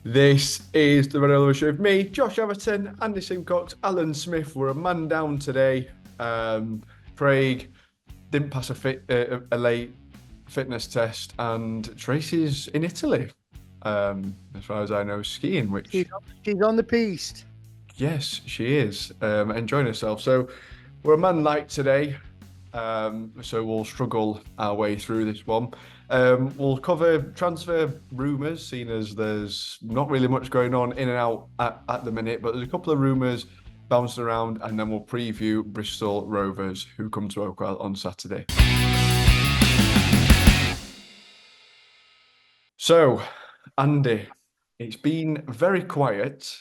This is the Red Oliver Show with me, Josh Everton, Andy Simcox, Alan Smith. We're a man down today. Craig didn't pass a late fitness test, and Tracy's in Italy, as far as I know, skiing. Which she's on the piste. Yes, she is enjoying herself. So we're a man light today. So we'll struggle our way through this one. We'll cover transfer rumours, seeing as there's not really much going on in and out at the minute, but there's a couple of rumours bouncing around, and then we'll preview Bristol Rovers, who come to Oakwell on Saturday. So, Andy, it's been very quiet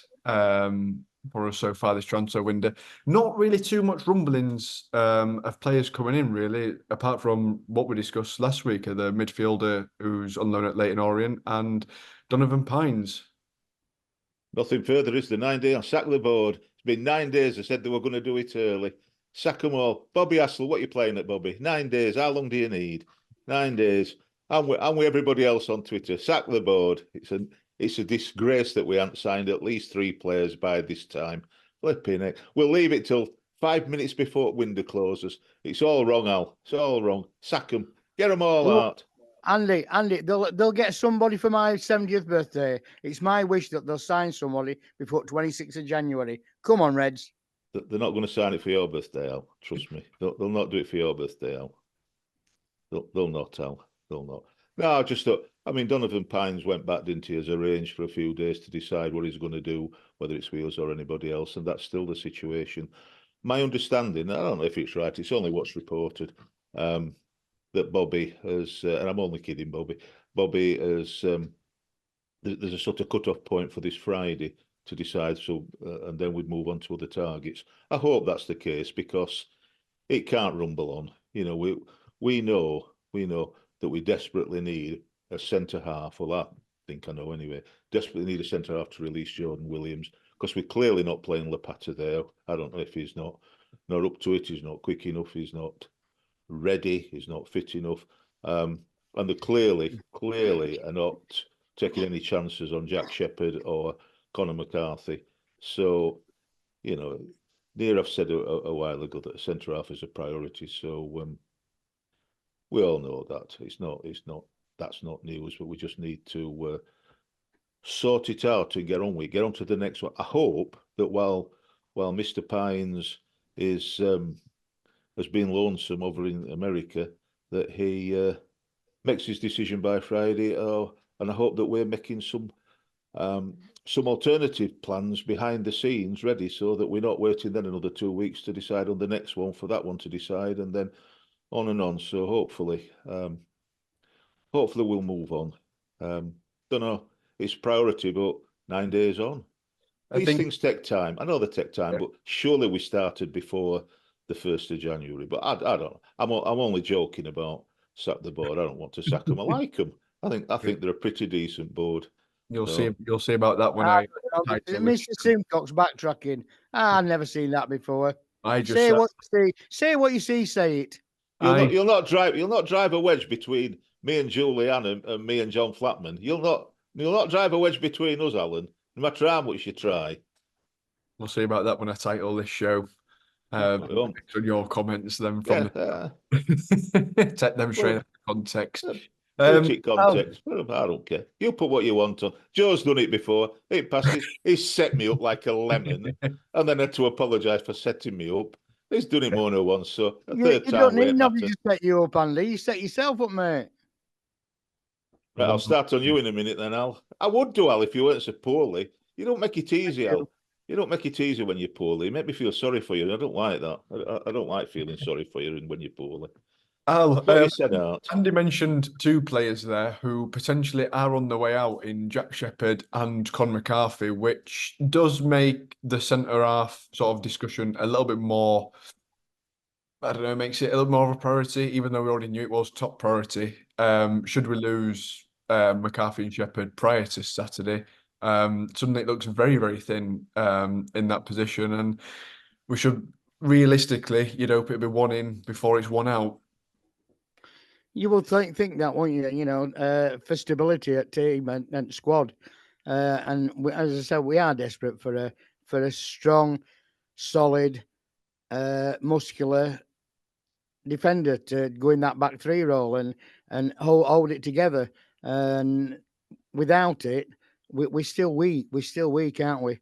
for us so far this transfer window. Not really too much rumblings of players coming in, really, apart from what we discussed last week, the midfielder who's on loan at Leyton Orient and Donovan Pines. Nothing further, is there? 9 days. I sacked the board. It's been 9 days. I said they were going to do it early. Sack them all. Bobby Ardsley, what are you playing at, Bobby? 9 days. How long do you need? 9 days. I'm with everybody else on Twitter. Sack the board. It's a disgrace that we haven't signed at least 3 players by this time. Flipping it. We'll leave it till 5 minutes before window closes. It's all wrong, Al. It's all wrong. Sack them. Get them all out. Andy, they'll get somebody for my 70th birthday. It's my wish that they'll sign somebody before 26th of January. Come on, Reds. They're not going to sign it for your birthday, Al. Trust me. They'll not do it for your birthday, Al. They'll not, Al. They'll not. No, I just thought, Donovan Pines went back, didn't he, as arranged for a few days to decide what he's going to do, whether it's with us or anybody else, and that's still the situation. My understanding, I don't know if it's right, it's only what's reported, that Bobby has, and I'm only kidding, Bobby has, there's a sort of cut-off point for this Friday to decide, so and then we'd move on to other targets. I hope that's the case, because it can't rumble on. You know, we know that we desperately need a centre-half, well, I think I know anyway, desperately need a centre-half to release Jordan Williams, because we're clearly not playing Lapata there. I don't know if he's not up to it, he's not quick enough, he's not ready, he's not fit enough. And they clearly are not taking any chances on Jack Shepherd or Conor McCarthy. So, you know, I've said a while ago that centre-half is a priority, so we all know that. That's not news, but we just need to sort it out and get on to the next one. I hope that while Mr. Pines has been lonesome over in America, that he makes his decision by Friday, and I hope that we're making some alternative plans behind the scenes ready, so that we're not waiting then another 2 weeks to decide on the next one for that one to decide, and then on and on. So hopefully we'll move on. Don't know, it's priority, but 9 days on. These things take time. I know they take time, but surely we started before the 1st of January. But I don't know. I'm only joking about sack the board. I don't want to sack them. I like them. I think they're a pretty decent board. You'll see about that when Mr. Simcox backtracking. I've never seen that before. Say what you see. Say what you see. Say it. You'll not drive a wedge between me and Julianne and me and John Flatman. You'll not drive a wedge between us, Alan, no matter how much you try. We'll see about that when I title this show. On your comments then from take them straight out of context. Context. I don't care. You put what you want on. Joe's done it before. It passes. He's set me up like a lemon, and then had to apologise for setting me up. He's done it more than once, so you don't need nobody to set you up, Andy. You set yourself up, mate. Right, I'll start on you in a minute then, Al. I would do, Al, if you weren't so poorly. You don't make it easy, Al. You don't make it easy when you're poorly. You make me feel sorry for you. I don't like that. I don't like feeling sorry for you when you're poorly. Al, Andy mentioned 2 players there who potentially are on the way out in Jack Shepherd and Conor McCarthy, which does make the centre-half sort of discussion a little bit more, I don't know, makes it a little more of a priority, even though we already knew it was top priority. Should we lose McCarthy and Shepherd prior to Saturday, suddenly it looks very, very thin in that position, and we should realistically, you'd hope it'd be one in before it's one out. You will think that, won't you? You know, for stability at team and squad. And as I said, we are desperate for a strong, solid, muscular defender to go in that back three role and hold it together. And without it, we're still weak. We're still weak, aren't we?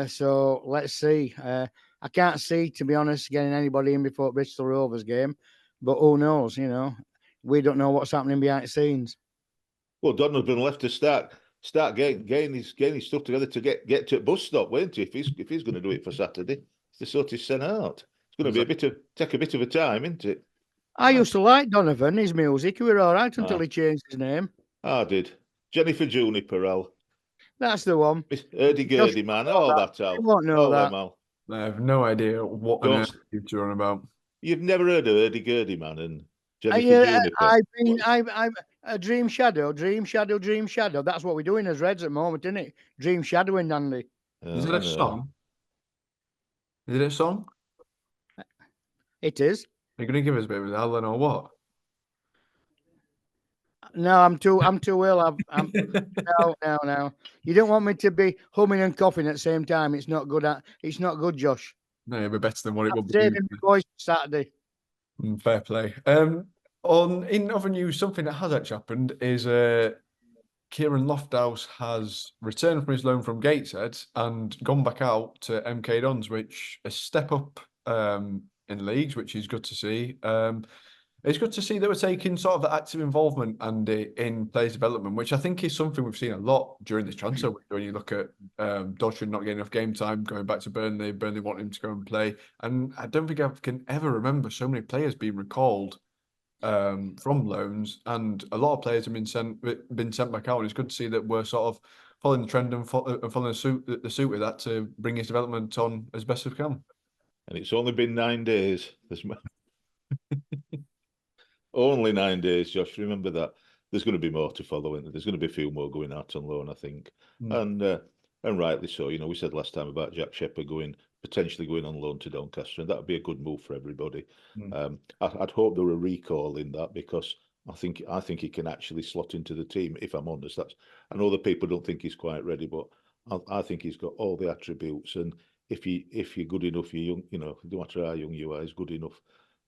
So let's see. I can't see, to be honest, getting anybody in before Bristol Rovers game, but who knows? We don't know what's happening behind the scenes. Well, Donovan's left to start getting his stuff together to get to a bus stop, won't he? If he's going to do it for Saturday, to sort of sent out. It's going to be take a bit of a time, isn't it? I used to like Donovan, his music. He were all right until he changed his name. I did. Jennifer Juniper, That's the one. Hurdy-gurdy, man. All that, Al. You won't know All that. them, Al. I have no idea what on earth you're on about. You've never heard of Hurdy-gurdy, man, and Jennifer Juniper? I've a Dream Shadow. That's what we're doing as Reds at the moment, isn't it? Dream Shadowing, Andy. Is it a song? Is it a song? It is. Are you going to give us a bit of Alan or what? No, I'm too ill. No. You don't want me to be humming and coughing at the same time. It's not good. It's not good, Josh. No, it'll be better than what it will be. Saving my voice Saturday. Fair play. In other news, something that has actually happened is Kieran Lofthouse has returned from his loan from Gateshead and gone back out to MK Dons, which is a step up in leagues, which is good to see. It's good to see that we're taking sort of the active involvement and in players' development, which I think is something we've seen a lot during this transfer. When you look at Dodson not getting enough game time, going back to Burnley wanting him to go and play. And I don't think I can ever remember so many players being recalled from loans, and a lot of players have been sent back out. And it's good to see that we're sort of following the trend and following the suit with that to bring his development on as best as we can. And it's only been 9 days. Only 9 days, Josh. Remember that. There's going to be more to follow, and there's going to be a few more going out on loan, I think. And rightly so. We said last time about Jack Shepherd potentially going on loan to Doncaster, and that would be a good move for everybody. I'd hope there were a recall in that, because I think he can actually slot into the team. If I'm honest, I know that people don't think he's quite ready, but I think he's got all the attributes. And if you're good enough, you're young. No matter how young you are, he's good enough.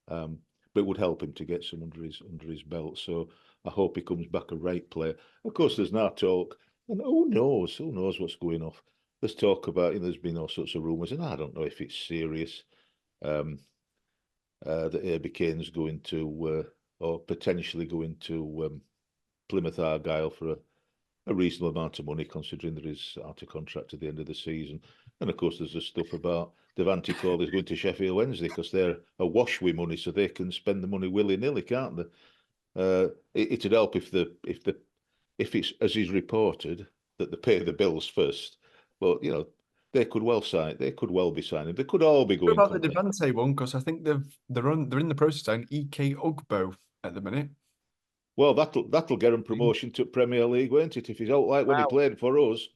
But it would help him to get some under his belt. So I hope he comes back a right player. Of course, there's now talk, and who knows what's going off. There's talk about, there's been all sorts of rumours, and I don't know if it's serious, that Herbie Kane's going to, or potentially going to Plymouth Argyle for a reasonable amount of money, considering there is out of contract at the end of the season. And of course, there's the stuff about Devante Cole is going to Sheffield Wednesday because they're awash with money, so they can spend the money willy-nilly, can't they? It'd help if it's as is reported that they pay the bills first. But they could well be signing. They could all be going. What about the Devante one? Because I think they're in the process of signing EK Ugbo at the minute. Well, that'll get him promotion to Premier League, won't it? If he's out like when he played for us,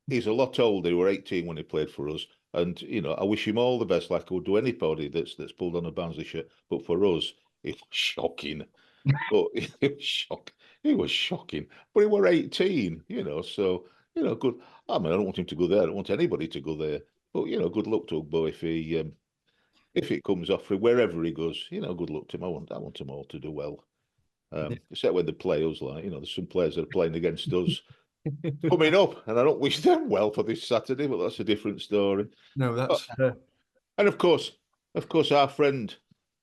he's a lot older. He was 18 when he played for us, and I wish him all the best, like I would do anybody that's pulled on a Barnsley shirt. But for us, it was shocking. But it was shocking. But he was 18, so good. I mean, I don't want him to go there. I don't want anybody to go there. But good luck to Ugbo if it comes off wherever he goes. Good luck to him. I want them all to do well. Except when they play us, there's some players that are playing against us coming up, and I don't wish them well for this Saturday, but that's a different story. No, that's and of course, our friend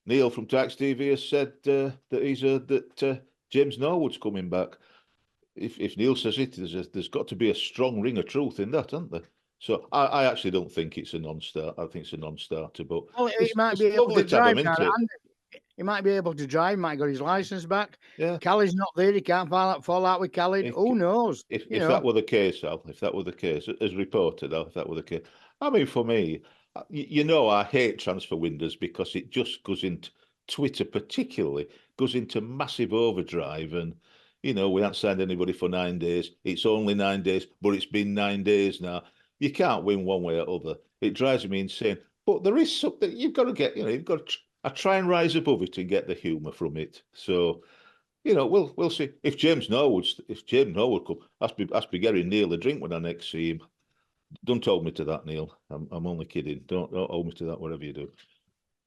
Neil from Tax TV has said that James Norwood's coming back. If Neil says it, there's got to be a strong ring of truth in that, hasn't there? So I actually don't think it's a non-start. I think it's a non-starter, but it might be able to drive now. He might be able to drive. Might got his license back. Yeah, Callie's not there. He can't fall out with Callie. Who knows? If that were the case, Al, if that were the case, as reported, Al, if that were the case, I mean, for me, I hate transfer windows because it just goes into Twitter, particularly goes into massive overdrive, and we haven't signed anybody for 9 days. It's only 9 days, but it's been 9 days now. You can't win one way or other. It drives me insane. But there is something you've got to get. You've got to. I try and rise above it and get the humour from it. So, we'll see if James Norwood come. Ask me Gary Neil a drink when I next see him. Don't hold me to that, Neil. I'm only kidding. Don't hold me to that. Whatever you do,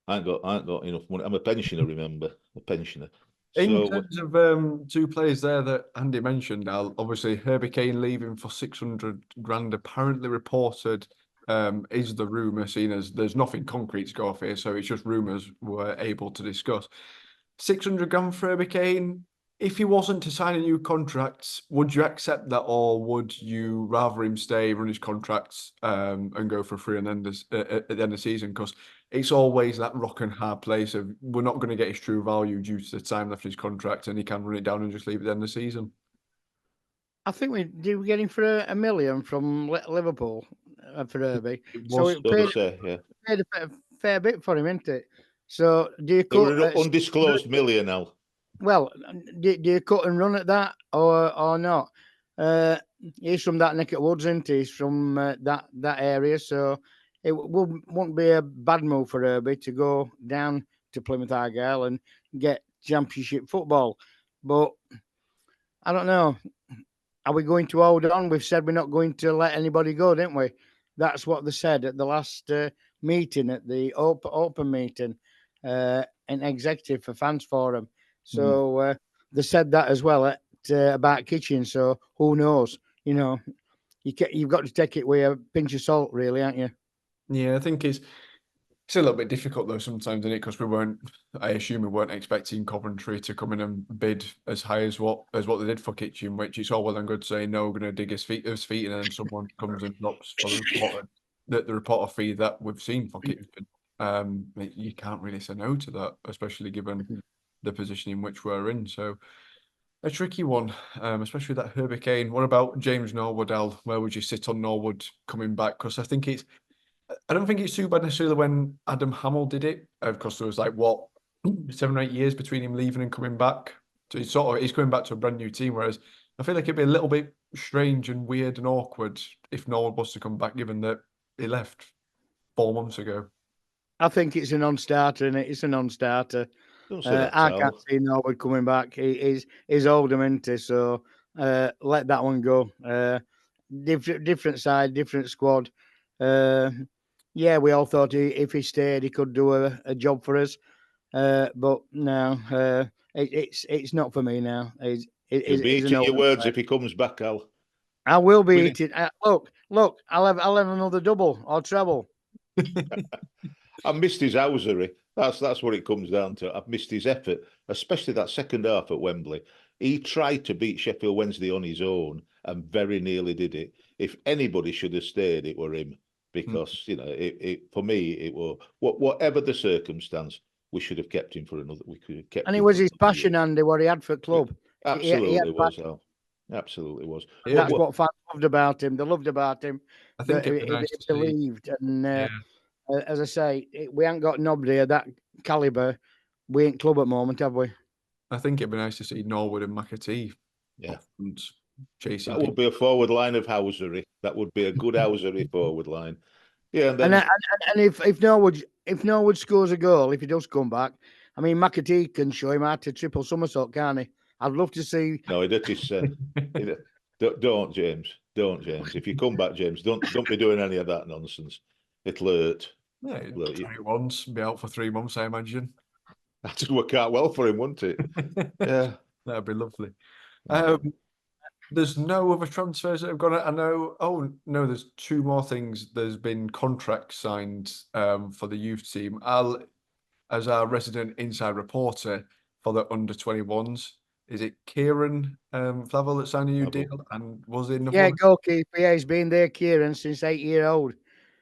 I ain't got enough money. I'm a pensioner. Remember, a pensioner. In So terms of two players there that Andy mentioned, Al, obviously Herbie Kane leaving for 600 grand, apparently reported, is the rumour, seen as there's nothing concrete to go off here, so it's just rumours we're able to discuss. 600 grand for Herbie Kane, if he wasn't to sign a new contract, would you accept that, or would you rather him stay, run his contracts, and go for free and then at the end of the season? Because it's always that rock and hard place of we're not going to get his true value due to the time left his contract, and he can run it down and just leave it at the end of the season. I think we get him for $1 million from Liverpool for Herbie. So it paid a fair bit for him, isn't it? So do you cut an undisclosed million, Al? Well, do you cut and run at that or not? He's from that neck of woods, isn't he? He's from that area, so it won't be a bad move for Herbie to go down to Plymouth Argyle and get Championship football. But I don't know. Are we going to hold on? We've said we're not going to let anybody go, didn't we? That's what they said at the last meeting, at the open meeting, an executive for Fans Forum. So they said that as well about Kitchen. So who knows? You've got to take it with a pinch of salt, really, aren't you? Yeah, I think it's a little bit difficult though sometimes, isn't it? Because I assume we weren't expecting Coventry to come in and bid as high as what they did for Kitchen, which it's all well and good saying no, we're going to dig his feet, and then someone comes and drops for the reporter fee that we've seen for Kitchen. You can't really say no to that, especially given the position in which we're in. So a tricky one, especially that Herbie Kane. What about James Norwood, Al? Where would you sit on Norwood coming back? Because I don't think it's too bad necessarily when Adam Hamill did it, because there was 7 or 8 years between him leaving and coming back. So he's coming back to a brand new team. Whereas I feel like it'd be a little bit strange and weird and awkward if Norwood was to come back, given that he left 4 months ago. I think it's a non-starter, and it's a non-starter. I can't see Norwood coming back. He's older, isn't he? So let that one go. Different side, different squad. Yeah, we all thought if he stayed, he could do a job for us. But no, it's not for me now. You'll be eating your words if he comes back, Al. I will be eating. Look, I'll have another double or treble. I missed his housery. That's what it comes down to. I've missed his effort, especially that second half at Wembley. He tried to beat Sheffield Wednesday on his own and very nearly did it. If anybody should have stayed, it were him. Because for me, it was whatever the circumstance, we should have kept him for another. We could have kept. And it was his passion, Andy, what he had for club. Absolutely was, Al. Absolutely was. That's what fans loved about him. They loved about him. I think he believed, and as I say, we ain't got nobody of that calibre. We ain't club at the moment, have we? I think it'd be nice to see Norwood and McAtee. Yeah. And chasing. That would be a forward line of housery. That would be a good housery forward line. Yeah, and then and if Norwood scores a goal, if he does come back, I mean McAtee can show him how to triple somersault, can't he? I'd love to see. No, that is. Don't, James. Don't, James. If you come back, James, don't be doing any of that nonsense. It'll hurt. Yeah, try it once, be out for 3 months, I imagine. That'd work out well for him, wouldn't it? Yeah, that'd be lovely. There's no other transfers that have gone. I know. Oh no, there's 2 more things. There's been contracts signed for the youth team. Al, as our resident inside reporter for the under-21s, is it Kieran Flavel that signed a new deal? And was it another one? Goalkeeper? Yeah, he's been there, Kieran, since 8-year-old.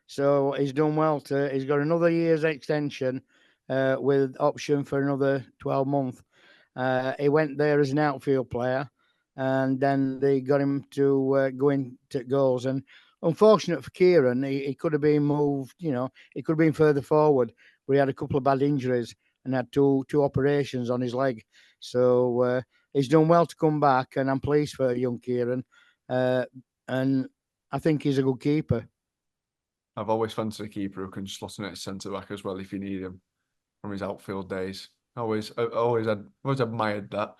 So he's done well. He's got another year's extension with option for another 12 months. He went there as an outfield player, and then they got him to go into goals. And unfortunate for Kieran, he could have been moved. He could have been further forward, but he had a couple of bad injuries and had two operations on his leg. So he's done well to come back, and I'm pleased for young Kieran. And I think he's a good keeper. I've always fancied a keeper who can slot in at centre back as well if you need him from his outfield days. Always admired that.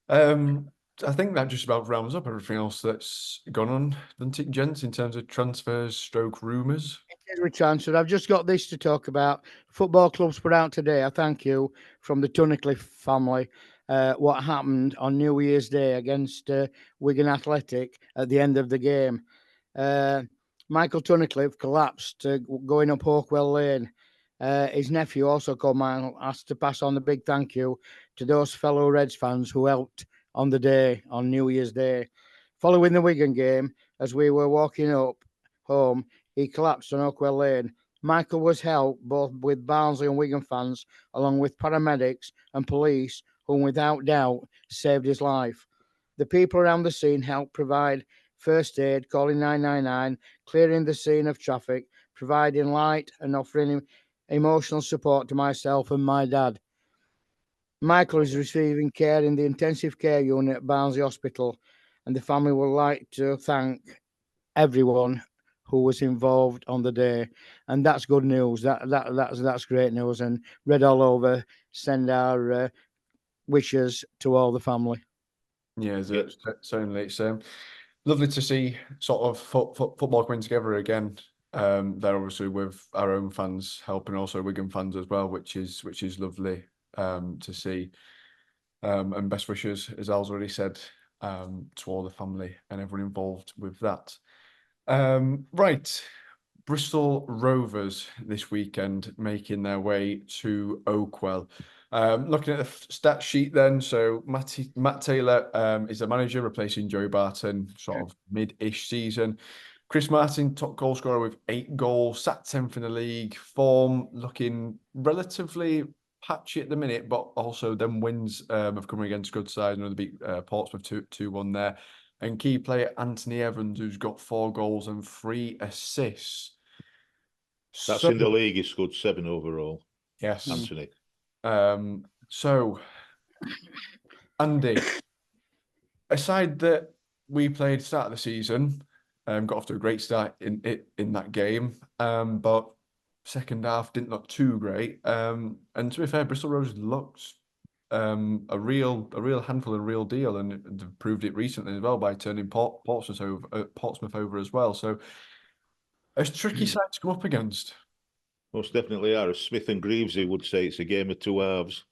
I think that just about rounds up everything else that's gone on, doesn't it, gents, in terms of transfers, stroke rumours? We transferred. I've just got this to talk about. Football clubs put out today, I thank you, from the Tunnicliffe family, what happened on New Year's Day against Wigan Athletic at the end of the game. Michael Tunnicliffe collapsed going up Hawkwell Lane. His nephew, also called Michael, asked to pass on a big thank you to those fellow Reds fans who helped on the day, on New Year's Day. Following the Wigan game, as we were walking up home, he collapsed on Oakwell Lane. Michael was helped both with Barnsley and Wigan fans, along with paramedics and police, whom without doubt saved his life. The people around the scene helped provide first aid, calling 999, clearing the scene of traffic, providing light and offering emotional support to myself and my dad. Michael is receiving care in the intensive care unit at Barnsley Hospital, and the family would like to thank everyone who was involved on the day, and that's good news. That's great news, and Red All Over send our wishes to all the family. Yeah, certainly. It's lovely to see sort of football coming together again. There obviously with our own fans helping, also Wigan fans as well, which is lovely to see. And best wishes, as Al's already said, to all the family and everyone involved with that. Right, Bristol Rovers this weekend making their way to Oakwell. Looking at the stat sheet then, so Matt Taylor is the manager, replacing Joey Barton, sort of mid-ish season. Chris Martin, top goal scorer with 8 goals, sat 10th in the league. Form looking relatively patchy at the minute, but also them wins have come against good sides. Another beat Portsmouth 2-1 there. And key player Anthony Evans, who's got 4 goals and 3 assists. That's in the league. He scored 7 overall. Yes, Anthony. So, Andy, aside that we played start of the season, got off to a great start in that game, but second half didn't look too great. And to be fair, Bristol Rovers looked a real handful, a real deal, and they've proved it recently as well by turning Portsmouth over as well. So, a tricky side to come up against. Most definitely are. As Smith and Greavesy would say, it's a game of 2 halves.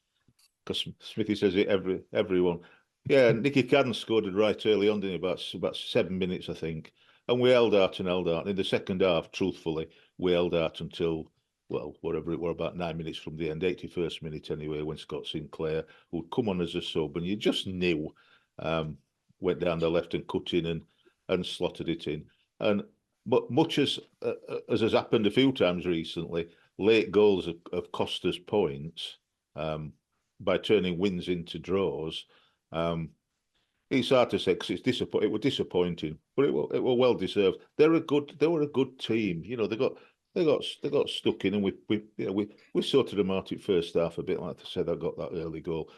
Because Smithy says it everyone. Yeah, Nicky Cadden scored it right early on, didn't he? About 7 minutes, I think. And we held out and held out. In the second half, truthfully, we held out until, well, whatever it were, about 9 minutes from the end, 81st minute anyway, when Scott Sinclair would come on as a sub, and you just knew, went down the left and cut in and slotted it in. And but much as has happened a few times recently, late goals have cost us points by turning wins into draws. It's hard to say because it was disappointing, but it were well deserved. They were a good team. You know, they got stuck in, and we sorted them out at first half a bit, like I said. I got that early goal,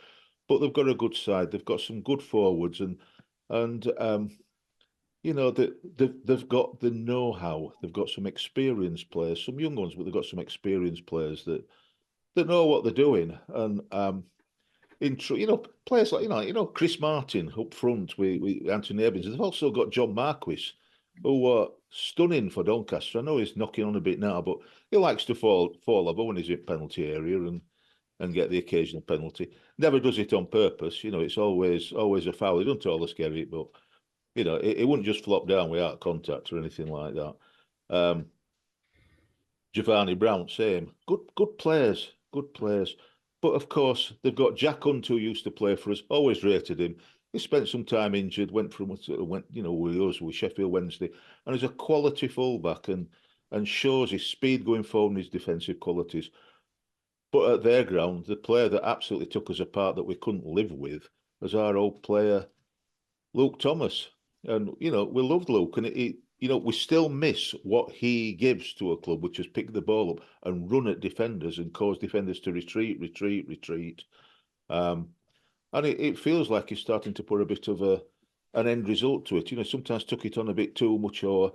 but they've got a good side. They've got some good forwards, and you know, they've got the know-how. They've got some experienced players, some young ones, but they've got some experienced players that know what they're doing. And players like Chris Martin up front with Anthony Evans. They've also got John Marquis, who are stunning for Doncaster. I know he's knocking on a bit now, but he likes to fall over when he's in penalty area and get the occasional penalty. Never does it on purpose. You know, it's always a foul. He doesn't always get it, but you know, it wouldn't just flop down without contact or anything like that. Giovanni Brown, same. Good players. But of course, they've got Jack Hunt, who used to play for us, always rated him. He spent some time injured, went with us with Sheffield Wednesday, and is a quality fullback and shows his speed going forward and his defensive qualities. But at their ground, the player that absolutely took us apart that we couldn't live with was our old player, Luke Thomas. And, you know, we loved Luke, and we still miss what he gives to a club, which is pick the ball up and run at defenders and cause defenders to retreat. And it feels like he's starting to put a bit of an end result to it. You know, sometimes took it on a bit too much, or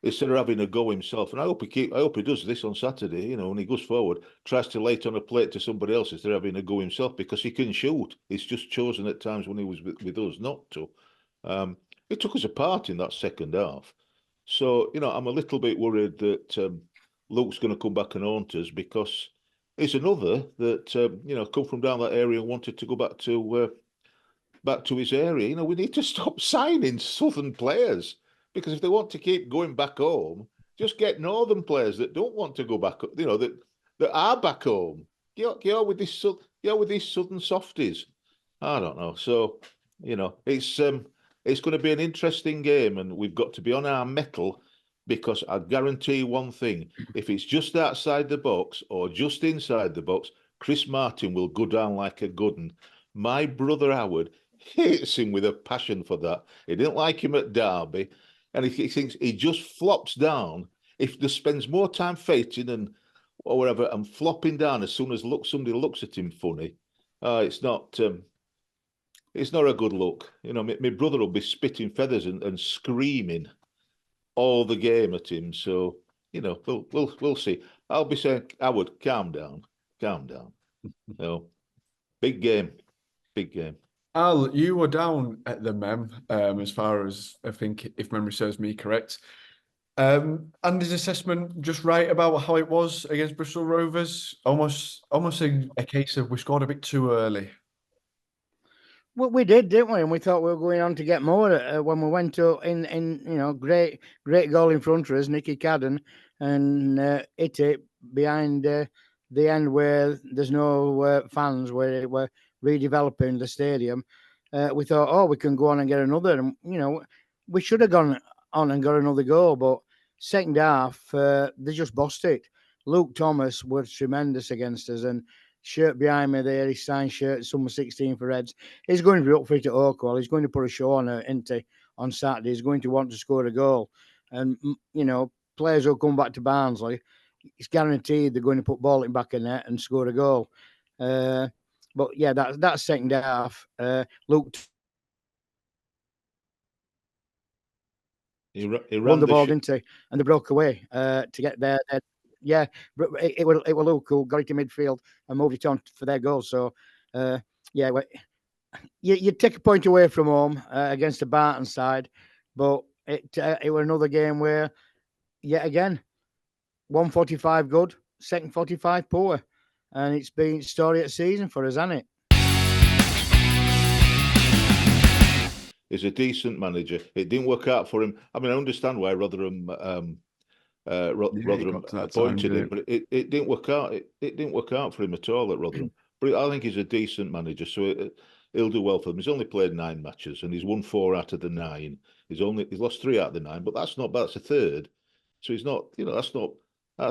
instead of having a go himself. And I hope he does this on Saturday. You know, when he goes forward, tries to lay it on a plate to somebody else instead of having a go himself, because he can shoot. He's just chosen at times when he was with us not to. It took us apart in that second half. So, you know, I'm a little bit worried that Luke's going to come back and haunt us, because he's another that, you know, come from down that area and wanted to go back to his area. You know, we need to stop signing southern players, because if they want to keep going back home, just get northern players that don't want to go back, you know, that are back home. You're with these southern softies. I don't know. So, you know, it's going to be an interesting game, and we've got to be on our mettle, because I guarantee one thing: if it's just outside the box or just inside the box, Chris Martin will go down like a good one. My brother Howard hates him with a passion for that. He didn't like him at Derby, and he thinks he just flops down. If he spends more time fainting and or whatever and flopping down as soon as somebody looks at him funny, it's not a good look. You know, my brother will be spitting feathers and screaming all the game at him. So, you know, we'll see. I'll be saying, Howard, calm down. No, big game. Al, you were down at the Mem, as far as I think, if memory serves me correct. Andy's assessment just right about how it was against Bristol Rovers. Almost a case of we scored a bit too early. Well, we did, didn't we? And we thought we were going on to get more when we went to in you know, great goal in front of us, Nicky Cadden, and hit it behind the end where there's no fans, where we're redeveloping the stadium. We thought, oh, we can go on and get another. And, you know, we should have gone on and got another goal, but second half, they just bossed it. Luke Thomas was tremendous against us, and shirt behind me there, his signed shirt, summer 16 for Reds. He's going to be up for it at Oakwell. He's going to put a show on on Saturday. He's going to want to score a goal. And, you know, players who come back to Barnsley, it's guaranteed they're going to put ball in back in net and score a goal. But yeah, that second half, Luke He won the ball, didn't he? And they broke away to get there. Yeah, it was Luke who got it to midfield and moved it on for their goal. So, yeah, you take a point away from home against the Barton side, but it was another game where, yet again, 145 good, second 45 poor, and it's been story of the season for us, hasn't it? He's a decent manager. It didn't work out for him. I mean, I understand why Rotherham appointed him, but it didn't work out. It didn't work out for him at all at Rotherham. But I think he's a decent manager, so he'll do well for them. He's only played 9 matches and he's won 4 out of the 9. He's lost 3 out of the 9, but that's not bad. That's a third. So he's not, you know, that's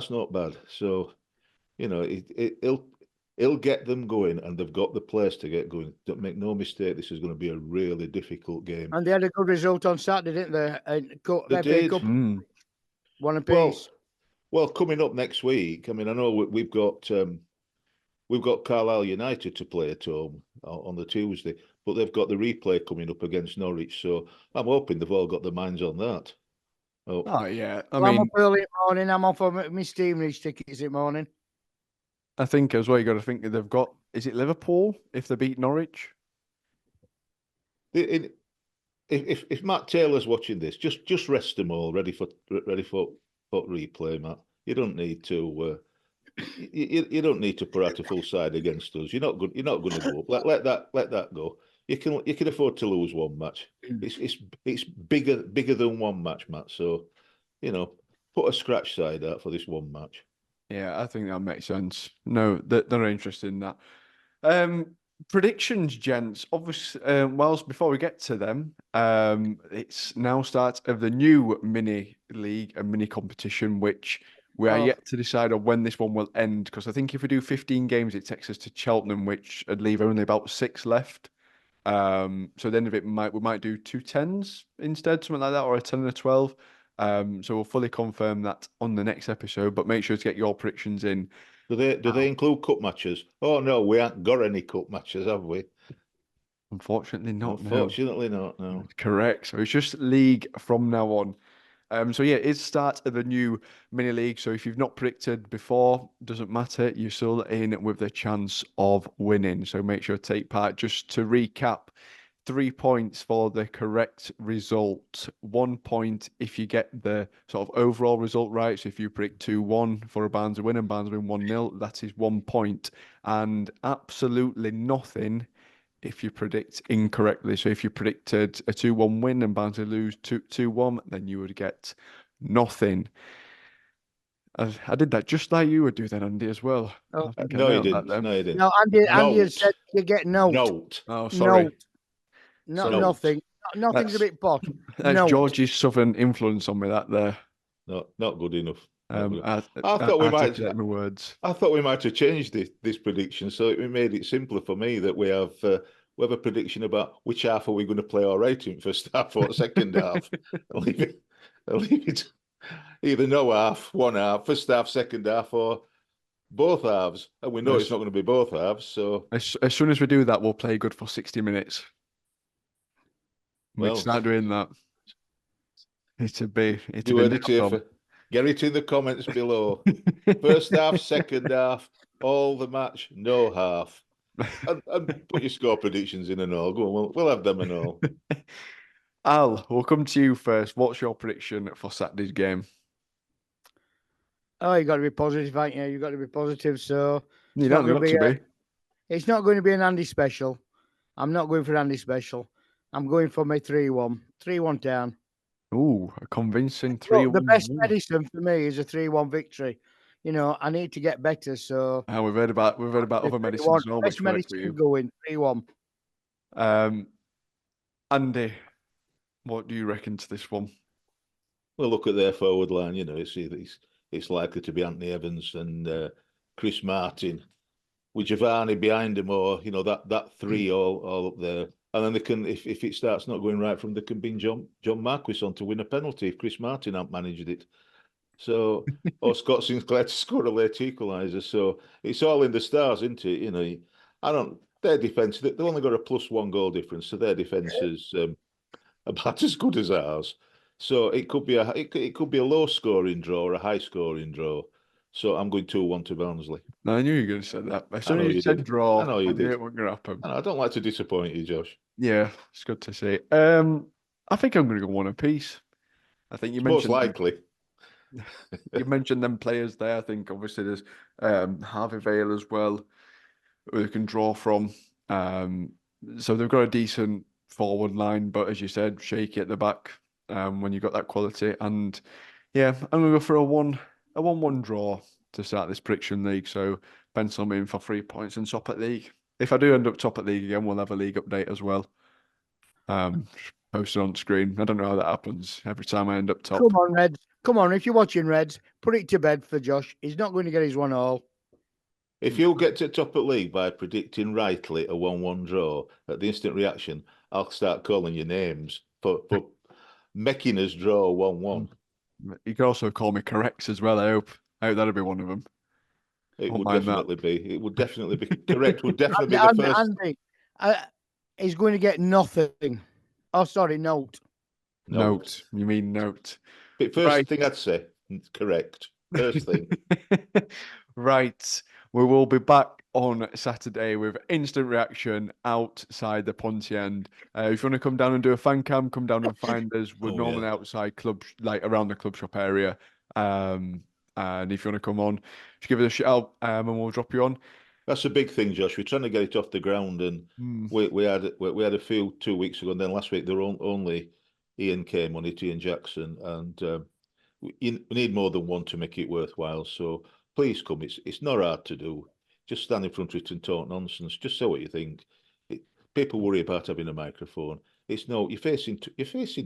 not bad. So, you know, he'll get them going, and they've got the players to get going. Don't make no mistake, this is going to be a really difficult game. And they had a good result on Saturday, didn't they? They did. One apiece. Well, coming up next week, I mean, I know we've got Carlisle United to play at home on the Tuesday, but they've got the replay coming up against Norwich. So I'm hoping they've all got their minds on that. Oh yeah, I'm up early in the morning. I'm off on my Stevenage tickets in the morning. I think as well, you got to think that they've got. Is it Liverpool if they beat Norwich? If Matt Taylor's watching this, just rest them all, ready for replay, Matt. You don't need to. You don't need to put out a full side against us. You're not going to go up. Let that go. You can afford to lose one match. It's bigger than one match, Matt. So, you know, put a scratch side out for this one match. Yeah, I think that makes sense. No, they're interested in that. Predictions, gents. Obviously, whilst before we get to them, it's now start of the new mini league and mini competition, which we are yet to decide on when this one will end. Because I think if we do 15 games, it takes us to Cheltenham, which would leave only about 6 left. So then we might do 2 10s instead, something like that, or a 10 and a 12. So we'll fully confirm that on the next episode, but make sure to get your predictions in. Do they include cup matches? Oh no, we haven't got any cup matches, have we? Unfortunately not. Unfortunately not. No. Correct. So it's just league from now on. So yeah, it's start of the new mini league. So if you've not predicted before, doesn't matter. You're still in with the chance of winning. So make sure to take part. Just to recap, 3 points for the correct result. 1 point if you get the sort of overall result right. So if you predict 2-1 for a Barnsley win and Barnsley win 1-0, that is 1 point. And absolutely nothing if you predict incorrectly. So if you predicted a 2-1 win and Barnsley lose 2-1, then you would get nothing. I did that just like you would do then, Andy, as well. Oh. I think I No, you nailed that didn't. then. No, you didn't. No, Andy had said Note. you get note. Note. Oh, sorry. Note. Not Note. nothing. Nothing's a That's- bit posh. That's Note. George's southern influence on me, that there. No, not good enough. Not good enough. I thought we might. articulate my words. I thought we might have changed this prediction, so it made it simpler for me that we have a prediction about which half are we going to play all right in first half or second half. I'll leave it either no half, one half, first half, second half, or both halves. And we know it's not going to be both halves. So as soon as we do that, we'll play good for 60 minutes. We'll start doing that. It'd be get it in the comments below. First half, second half, all the match, no half. And put your score predictions in and all. Go on, we'll have them and all. Al, we'll come to you first. What's your prediction for Saturday's game? Oh, you got to be positive, haven't you? You got to be positive. So You don't got to be. It's not going to be an Andy special. I'm not going for Andy special. I'm going for my 3-1. 3-1 down. Ooh, a convincing 3-1. The best medicine for me is a 3-1 victory. You know, I need to get better. So we've heard about other medicines. Best medicine going 3-1. Andy, what do you reckon to this one? Well, look at their forward line. You know, it's likely to be Anthony Evans and Chris Martin, with Giovanni behind him, or you know that three all up there. And then they can, if it starts not going right from, they can bring John Marquis on to win a penalty if Chris Martin hasn't managed it. So, or Scott Sinclair to score a late equaliser. So it's all in the stars, isn't it? You know, their defence, they've only got a +1 goal difference, so their defence is about as good as ours. So it could be a low scoring draw or a high scoring draw. So I'm going 2-1 to Barnsley. No, I knew you were going to say that. As soon as you said draw, I know you did. It wasn't going to happen. I don't like to disappoint you, Josh. Yeah, it's good to see. I think I'm going to go one apiece. I think you mentioned most likely. You mentioned them players there. I think obviously there's Harvey Vale as well, who they can draw from. So they've got a decent forward line, but as you said, shaky at the back when you got that quality. And yeah, I'm going to go for a 1-1 draw to start this prediction league. So pencil me in for 3 points and top at league. If I do end up top at league again, we'll have a league update as well. Posted on screen. I don't know how that happens every time I end up top. Come on, Reds. Come on, if you're watching Reds, put it to bed for Josh. He's not going to get his 1-1. If you get to top at league by predicting rightly a 1-1 draw, at the instant reaction, I'll start calling you names for making us draw 1-1. You could also call me corrects as well. I hope that'll be one of them. It would definitely be correct. Would definitely be the first. Andy, he's going to get nothing. Oh, sorry, note. Note. You mean note? First thing I'd say, correct. First thing. Right. We will be back on Saturday with instant reaction outside the Ponty end. If you want to come down and do a fan cam, come down and find us. We're normally outside club, like around the club shop area. And if you want to come on, just give us a shout and we'll drop you on. That's a big thing, Josh. We're trying to get it off the ground, and we had a few 2 weeks ago, and then last week there were only Ian came on it, Ian Jackson, and we need more than one to make it worthwhile. So please come. It's not hard to do. Just stand in front of it and talk nonsense. Just say what you think. People worry about having a microphone. You're facing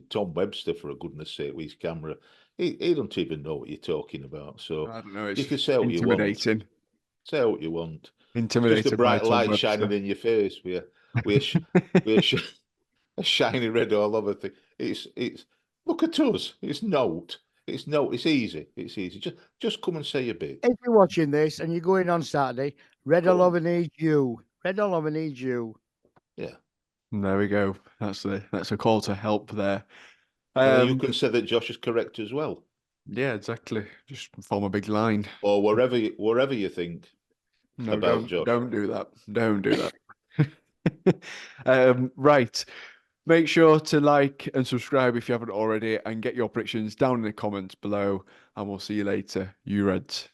Tom Webster, for a goodness sake, with his camera. He don't even know what you're talking about. So I don't know. It's you can say what you want. Say what you want. Intimidating. Just a bright light shining in your face with a shiny red all over thing. It's look at us. It's easy. It's easy. Just come and say your bit. If you're watching this and you're going on Saturday, Red or Lover needs you. Red or Lover needs you. Yeah. There we go. That's a call to help there. You can say that Josh is correct as well. Yeah, exactly. Just form a big line. Or wherever you think about Josh. Don't do that. Don't do that. Right. Make sure to like and subscribe if you haven't already, and get your predictions down in the comments below. And we'll see you later. You Reds.